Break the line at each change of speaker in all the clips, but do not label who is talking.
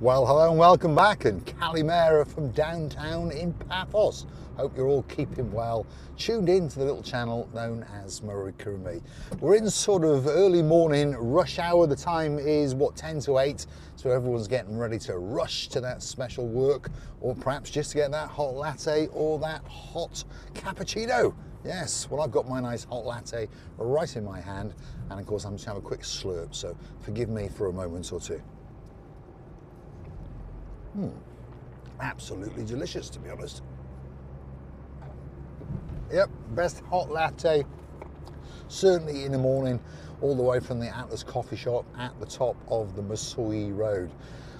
Well, hello and welcome back, and Kalimera from downtown in Paphos. Hope you're all keeping well, tuned in to the little channel known as Marika and me. We're in sort of early morning rush hour. The time is, 10 to 8, so everyone's getting ready to rush to that special work, or perhaps just to get that hot latte or that hot cappuccino. Yes, well, I've got my nice hot latte right in my hand, and of course I'm just going to have a quick slurp, so forgive me for a moment or two. Absolutely delicious, to be honest. Yep, best hot latte, certainly in the morning, all the way from the Atlas coffee shop at the top of the Masui Road,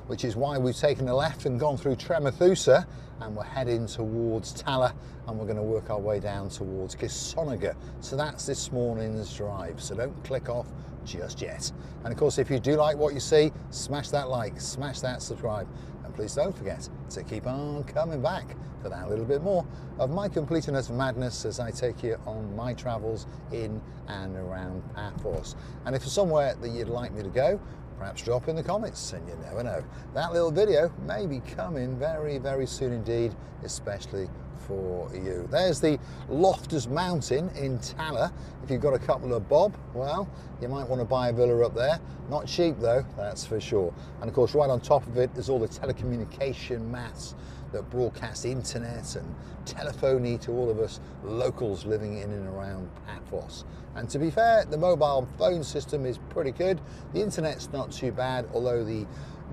which is why we've taken a left and gone through Tremathusa, and we're heading towards Tala, and we're going to work our way down towards Kissonerga. So that's this morning's drive, so don't click off just yet. And of course, if you do like what you see, smash that like, smash that subscribe, and please don't forget to keep on coming back for that little bit more of my complete and utter madness as I take you on my travels in and around Paphos. And if there's somewhere that you'd like me to go, perhaps drop in the comments, and you never know, that little video may be coming very, very soon indeed, especially for you. There's the Loftus Mountain in Tala. If you've got a couple of bob, well, you might want to buy a villa up there. Not cheap though, that's for sure. And of course, right on top of it is all the telecommunication masts that broadcast internet and telephony to all of us locals living in and around Paphos. And to be fair, the mobile phone system is pretty good. The internet's not too bad, although the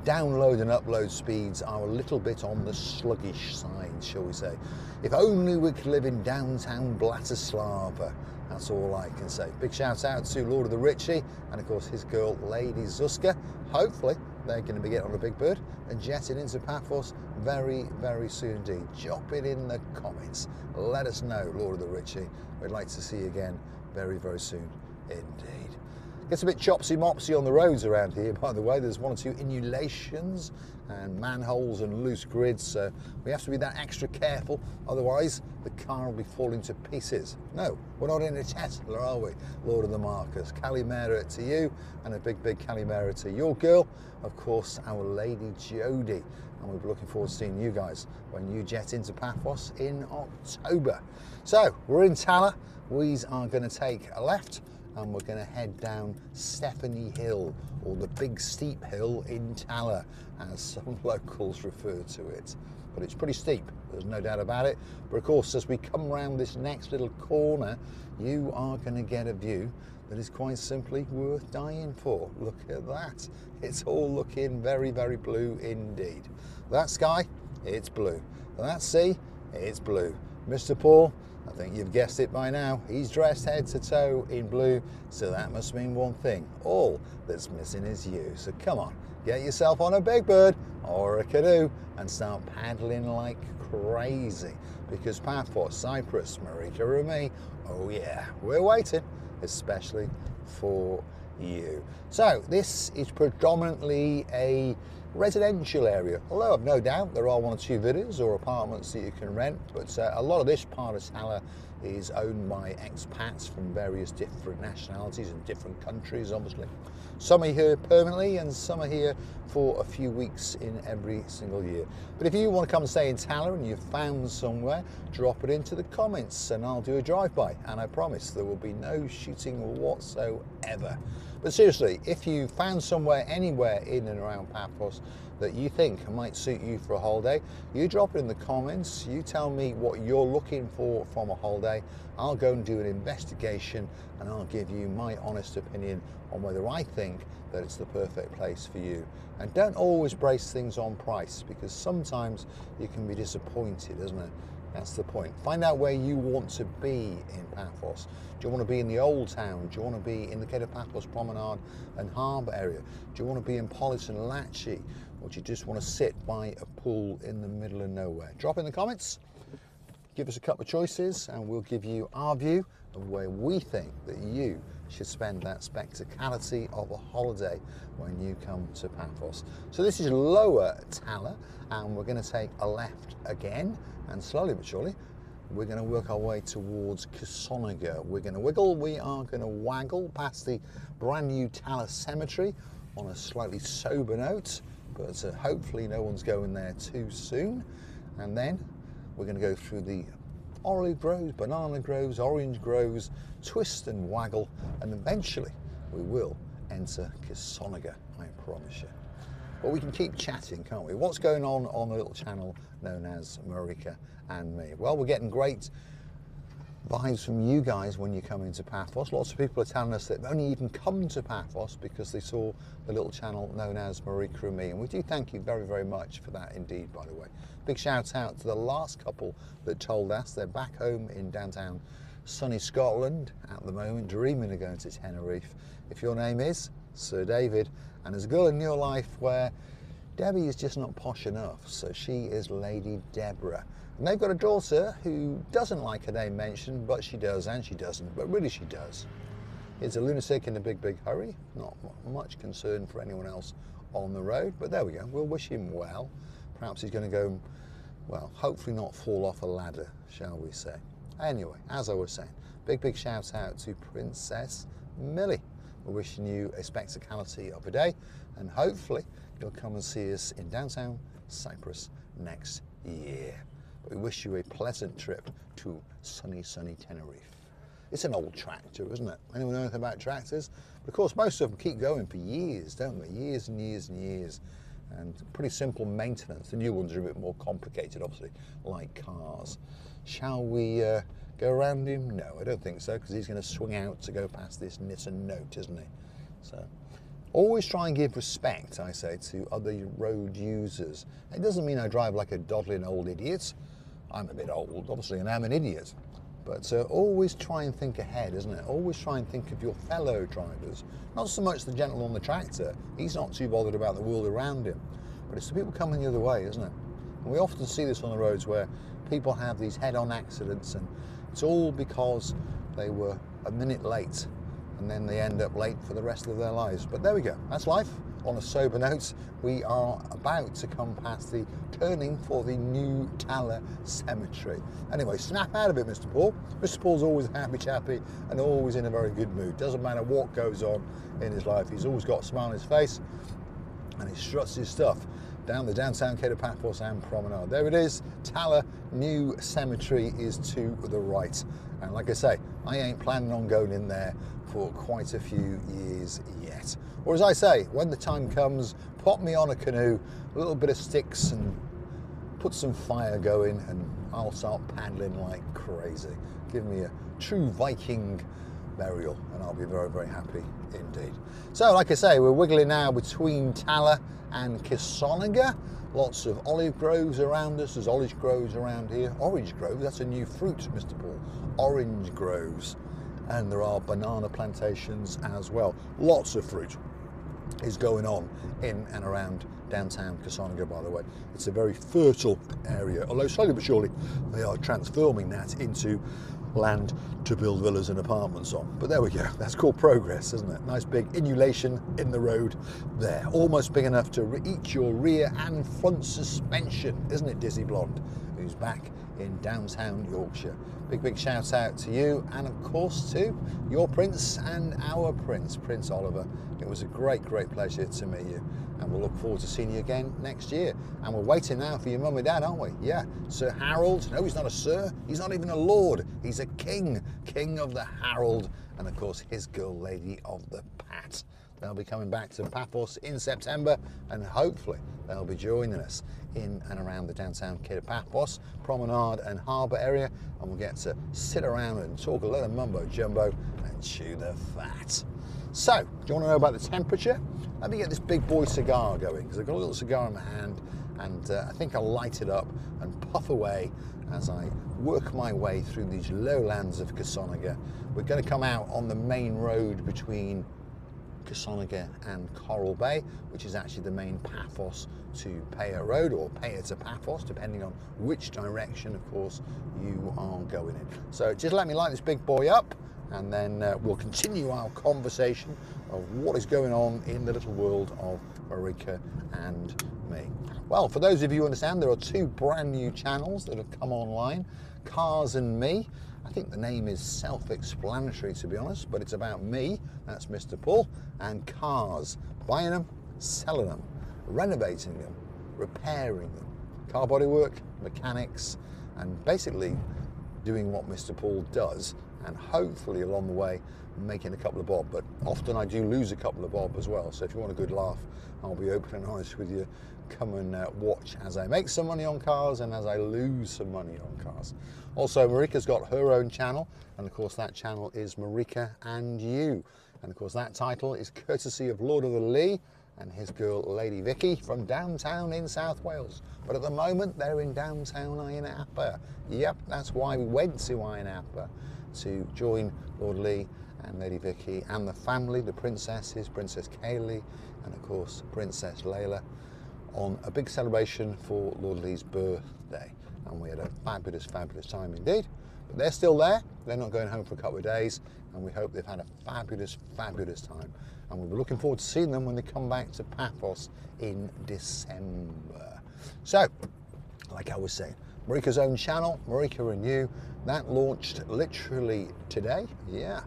download and upload speeds are a little bit on the sluggish side, shall we say. If only we could live in downtown Bratislava. That's all I can say. Big shout out to Lord of the Richie and of course his girl Lady Zuska. Hopefully they're going to be getting on a big bird and jetting into Paphos very, very soon indeed. Drop it in the comments. Let us know, Lord of the Richie. We'd like to see you again very, very soon indeed. Gets a bit chopsy-mopsy on the roads around here, by the way. There's one or two inulations and manholes and loose grids, so we have to be that extra careful, otherwise the car will be falling to pieces. No, we're not in a Tesla, are we, Lord of the Marcus? Kalimera to you, and a big, big Kalimera to your girl, of course, our Lady Jodie. And we'll be looking forward to seeing you guys when you jet into Paphos in October. So, we're in Tala. We are going to take a left, and we're going to head down Stephanie Hill, or the big steep hill in Tala, as some locals refer to it. But it's pretty steep, there's no doubt about it. But of course, as we come around this next little corner, you are going to get a view that is quite simply worth dying for. Look at that. It's all looking very, very blue indeed. That sky, it's blue. That sea, it's blue. Mr. Paul, I think you've guessed it by now. He's dressed head to toe in blue, so that must mean one thing. All that's missing is you. So come on, get yourself on a big bird or a canoe and start paddling like crazy, because Paphos Cyprus, Marika and me, oh yeah, we're waiting, especially for you. So this is predominantly a residential area, although I've no doubt there are one or two villas or apartments that you can rent, but a lot of this part of Tala is owned by expats from various different nationalities and different countries, obviously. Some are here permanently and some are here for a few weeks in every single year. But if you want to come and stay in Tala and you've found somewhere, drop it into the comments and I'll do a drive-by, and I promise there will be no shooting whatsoever. But seriously, if you found somewhere anywhere in and around Paphos that you think might suit you for a holiday, you drop it in the comments, you tell me what you're looking for from a holiday, I'll go and do an investigation and I'll give you my honest opinion on whether I think that it's the perfect place for you. And don't always base things on price, because sometimes you can be disappointed, isn't it? That's the point. Find out where you want to be in Paphos. Do you want to be in the old town? Do you want to be in the Gate of Paphos Promenade and Harbour area? Do you want to be in Polis and Latchi? Or do you just want to sit by a pool in the middle of nowhere? Drop in the comments, give us a couple of choices, and we'll give you our view of where we think that you should spend that spectacality of a holiday when you come to Paphos. So this is Lower Tala, and we're going to take a left again, and slowly but surely we're going to work our way towards Kissonerga. We're going to wiggle, we are going to waggle past the brand new Tala Cemetery on a slightly sober note, but hopefully no one's going there too soon. And then we're going to go through the olive groves, banana groves, orange groves, twist and waggle, and eventually we will enter Kissonerga, I promise you. But we can keep chatting, can't we? What's going on the little channel known as Marika and me? Well, we're getting great vibes from you guys when you come into Paphos. Lots of people are telling us that they've only even come to Paphos because they saw the little channel known as Marika and me, and we do thank you very, very much for that indeed, by the way. Big shout out to the last couple that told us they're back home in downtown sunny Scotland at the moment, dreaming of going to Tenerife. If your name is Sir David, and there's a girl in your life where Debbie is just not posh enough, so she is Lady Deborah. And they've got a daughter who doesn't like her name mentioned, but she does and she doesn't, but really she does. It's a lunatic in a big, big hurry. Not much concern for anyone else on the road, but there we go. We'll wish him well. Perhaps he's going to go, well, hopefully not fall off a ladder, shall we say. Anyway, as I was saying, big, big shout out to Princess Millie. We're wishing you a spectacality of a day, and hopefully you'll come and see us in downtown Cyprus next year. But we wish you a pleasant trip to sunny, sunny Tenerife. It's an old tractor, isn't it? Anyone know anything about tractors? But of course, most of them keep going for years, don't they? Years and years and years. And pretty simple maintenance. The new ones are a bit more complicated, obviously, like cars. Shall we go around him? No, I don't think so, because he's going to swing out to go past this Nissan Note, isn't he? So always try and give respect, I say, to other road users. It doesn't mean I drive like a dawdling old idiot. I'm a bit old, obviously, and I'm an idiot. But always try and think ahead, isn't it? Always try and think of your fellow drivers. Not so much the gentleman on the tractor. He's not too bothered about the world around him. But it's the people coming the other way, isn't it? And we often see this on the roads where people have these head-on accidents, and it's all because they were a minute late, and then they end up late for the rest of their lives. But there we go. That's life. On a sober note, we are about to come past the turning for the new Tala cemetery. Anyway, snap out of it, Mr. Paul. Mr. Paul's always a happy chappy and always in a very good mood. Doesn't matter what goes on in his life, he's always got a smile on his face, and he struts his stuff down the downtown Cape of Paphos and Promenade. There it is. Tala new cemetery is to the right. And like I say, I ain't planning on going in there for quite a few years yet. Or as I say, when the time comes, pop me on a canoe, a little bit of sticks, and put some fire going, and I'll start paddling like crazy. Give me a true Viking burial, and I'll be very, very happy indeed. So like I say, we're wiggling now between Tala and Kissonerga. Lots of olive groves around us. There's olive groves around here. Orange groves, that's a new fruit, Mr. Paul. Orange groves. And there are banana plantations as well. Lots of fruit is going on in and around downtown Kissonerga, by the way. It's a very fertile area, although slowly but surely they are transforming that into land to build villas and apartments on. But there we go, that's called progress, isn't it? Nice big insulation in the road there, almost big enough to eat your rear and front suspension, isn't it, Dizzy Blonde, who's back in downtown Yorkshire. Big, big shout out to you, and of course to your prince and our prince, Prince Oliver. It was a great, great pleasure to meet you, and we'll look forward to seeing you again next year. And we're waiting now for your mum and dad, aren't we? Yeah, Sir Harold. No, he's not a sir, he's not even a lord, he's a king, king of the Harold, and of course his girl, Lady of the Pat. They'll be coming back to Paphos in September, and hopefully they'll be joining us in and around the downtown Cape of Paphos, Promenade and Harbour area, and we'll get to sit around and talk a lot of mumbo jumbo and chew the fat. So, do you want to know about the temperature? Let me get this big boy cigar going, because I've got a little cigar in my hand, and I think I'll light it up and puff away as I work my way through these lowlands of Kissonerga. We're going to come out on the main road between Kissonerga and Coral Bay, which is actually the main Paphos to Paya Road, or Paya to Paphos, depending on which direction, of course, you are going in. So just let me light this big boy up, and then we'll continue our conversation of what is going on in the little world of Marika and me. Well, for those of you who understand, there are two brand new channels that have come online, Cars and Me. I think the name is self-explanatory, to be honest, but it's about me, that's Mr. Paul, and cars, buying them, selling them, renovating them, repairing them, car bodywork, mechanics, and basically doing what Mr. Paul does, and hopefully along the way making a couple of bob. But often I do lose a couple of bob as well, so if you want a good laugh, I'll be open and honest with you. Come and watch as I make some money on cars and as I lose some money on cars. Also, Marika's got her own channel, and of course that channel is Marika and You, and of course that title is courtesy of Lord of the Lee and his girl Lady Vicky from downtown in South Wales. But at the moment they're in downtown Iron Appa. Yep, that's why we went to Iron Appa, to join Lord Lee and Lady Vicky and the family, the princesses, Princess Kaylee and of course Princess Layla, on a big celebration for Lord Lee's birthday. And we had a fabulous, fabulous time indeed. But they're still there, they're not going home for a couple of days, and we hope they've had a fabulous, fabulous time. And we'll be looking forward to seeing them when they come back to Paphos in December. So, like I was saying, Marika's own channel, Marika and You, that launched literally today. Yeah,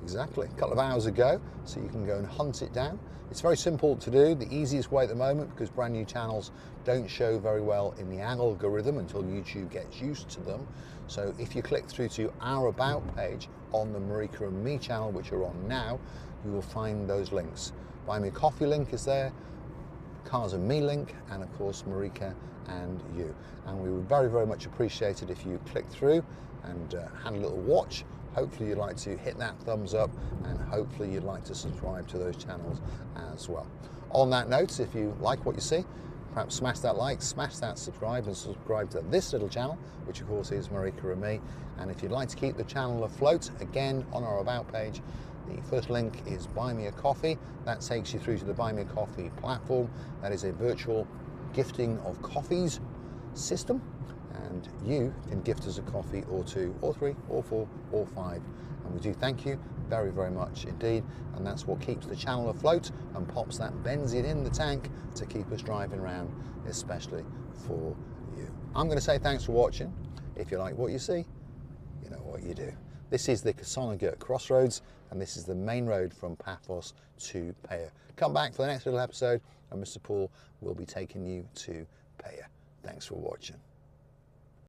exactly, a couple of hours ago, so you can go and hunt it down. It's very simple to do, the easiest way at the moment, because brand new channels don't show very well in the algorithm until YouTube gets used to them. So if you click through to our About page on the Marika and Me channel, which are on now, you will find those links. Buy Me a Coffee link is there, Cars and Me link, and of course Marika and You. And we would very, very much appreciate it if you click through and had a little watch. Hopefully you'd like to hit that thumbs up, and hopefully you'd like to subscribe to those channels as well. On that note, if you like what you see, perhaps smash that like, smash that subscribe, and subscribe to this little channel, which of course is Marika and Me. And if you'd like to keep the channel afloat, again on our About page, the first link is Buy Me a Coffee. That takes you through to the Buy Me a Coffee platform. That is a virtual gifting of coffees system, and you can gift us a coffee or two or three or four or five, and we do thank you very, very much indeed. And that's what keeps the channel afloat and pops that benzene in the tank to keep us driving around, especially for you. I'm going to say thanks for watching. If you like what you see, you know what you do. This is the Kissonerga crossroads, and this is the main road from Paphos to Paya. Come back for the next little episode, and Mr. Paul will be taking you to Paya. Thanks for watching.